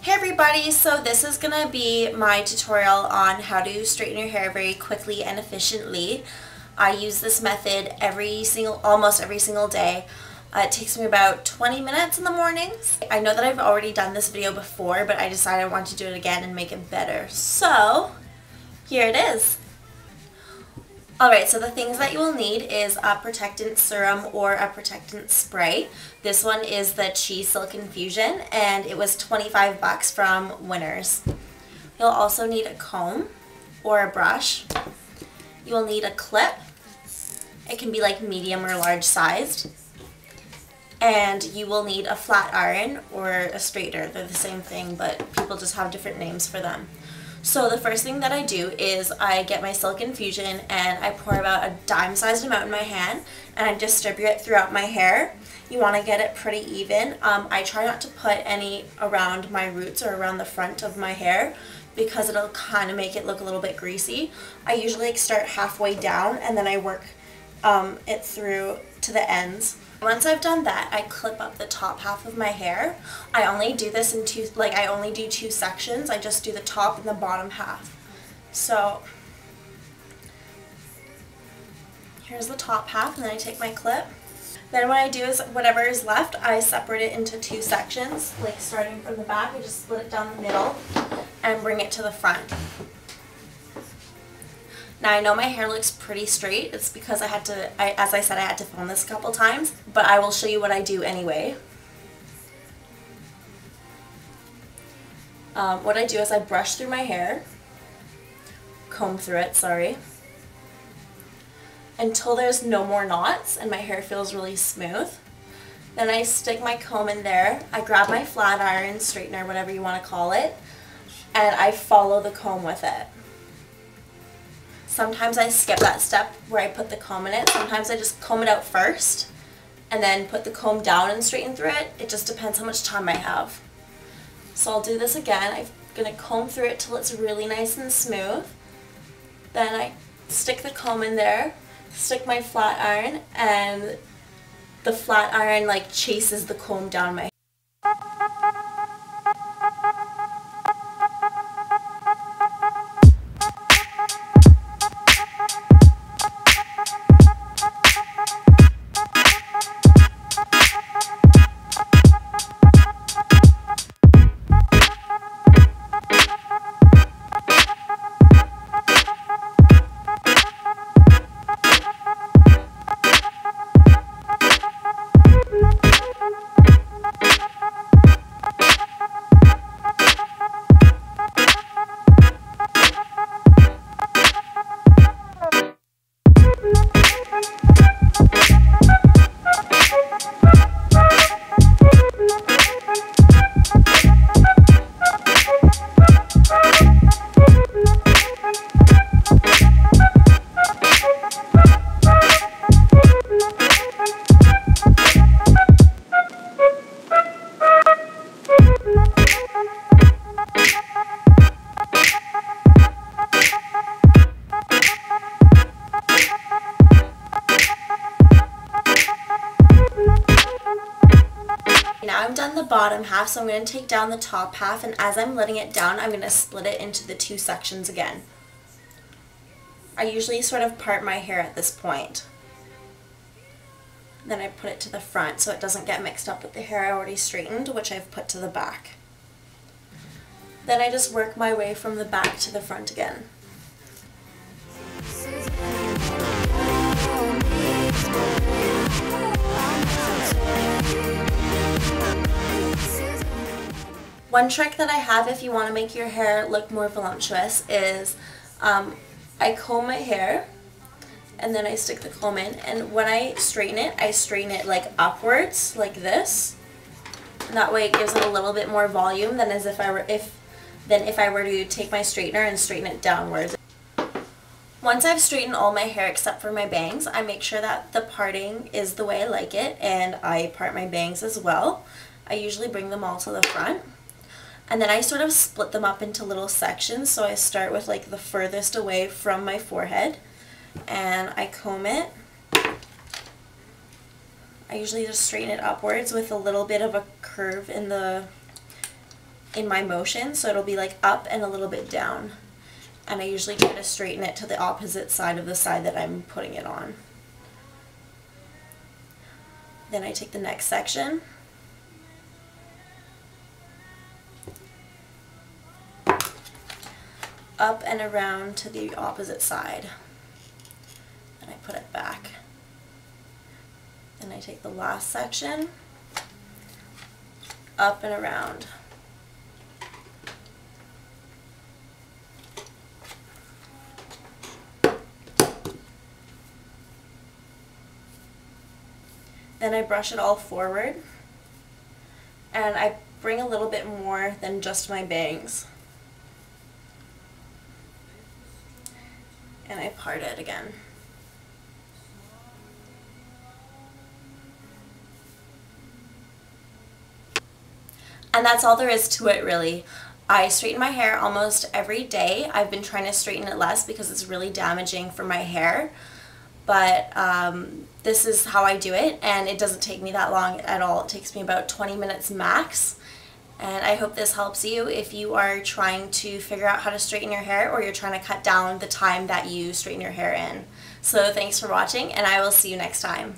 Hey everybody, so this is going to be my tutorial on how to straighten your hair very quickly and efficiently. I use this method almost every single day. It takes me about 20 minutes in the mornings. I know that I've already done this video before, but I decided I want to do it again and make it better. So, here it is. Alright, so the things that you will need is a Protectant serum or a Protectant spray. This one is the Cheese Silk Infusion and it was 25 bucks from Winners. You'll also need a comb or a brush. You will need a clip. It can be like medium or large sized. And you will need a flat iron or a straightener. They're the same thing, but people just have different names for them. So the first thing that I do is I get my Silk Infusion and I pour about a dime-sized amount in my hand and I distribute it throughout my hair. You want to get it pretty even. I try not to put any around my roots or around the front of my hair because it'll kind of make it look a little bit greasy. I usually start halfway down and then I work it through to the ends. Once I've done that, I clip up the top half of my hair. I only do this in I only do two sections. I just do the top and the bottom half. So here's the top half and then I take my clip. Then what I do is whatever is left, I separate it into two sections. Like starting from the back, I just split it down the middle and bring it to the front. Now I know my hair looks pretty straight. It's because as I said, I had to film this a couple times, but I will show you what I do anyway. What I do is I brush through my hair, comb through it, sorry, until there's no more knots and my hair feels really smooth. Then I stick my comb in there, I grab my flat iron, straightener, whatever you want to call it, and I follow the comb with it. Sometimes I skip that step where I put the comb in it. Sometimes I just comb it out first and then put the comb down and straighten through it. It just depends how much time I have. So I'll do this again. I'm going to comb through it till it's really nice and smooth. Then I stick the comb in there, stick my flat iron, and the flat iron like chases the comb down my hair. Now I'm done the bottom half, so I'm going to take down the top half, and as I'm letting it down, I'm going to split it into the two sections again. I usually sort of part my hair at this point. Then I put it to the front so it doesn't get mixed up with the hair I already straightened, which I've put to the back. Then I just work my way from the back to the front again. One trick that I have if you want to make your hair look more voluptuous is I comb my hair and then I stick the comb in, and when I straighten it like upwards like this, and that way it gives it a little bit more volume than if I were to take my straightener and straighten it downwards. Once I've straightened all my hair except for my bangs, I make sure that the parting is the way I like it, and I part my bangs as well. I usually bring them all to the front. And then I sort of split them up into little sections, so I start with like the furthest away from my forehead and I comb it. I usually just straighten it upwards with a little bit of a curve in the in my motion, so it'll be like up and a little bit down. And I usually try to straighten it to the opposite side of the side that I'm putting it on. Then I take the next section, up and around to the opposite side, and I put it back. Then I take the last section, up and around. Then I brush it all forward, and I bring a little bit more than just my bangs. And I part it again. And that's all there is to it, really. I straighten my hair almost every day. I've been trying to straighten it less because it's really damaging for my hair. But this is how I do it, and it doesn't take me that long at all. It takes me about 20 minutes max. And I hope this helps you if you are trying to figure out how to straighten your hair, or you're trying to cut down the time that you straighten your hair in. So thanks for watching, and I will see you next time.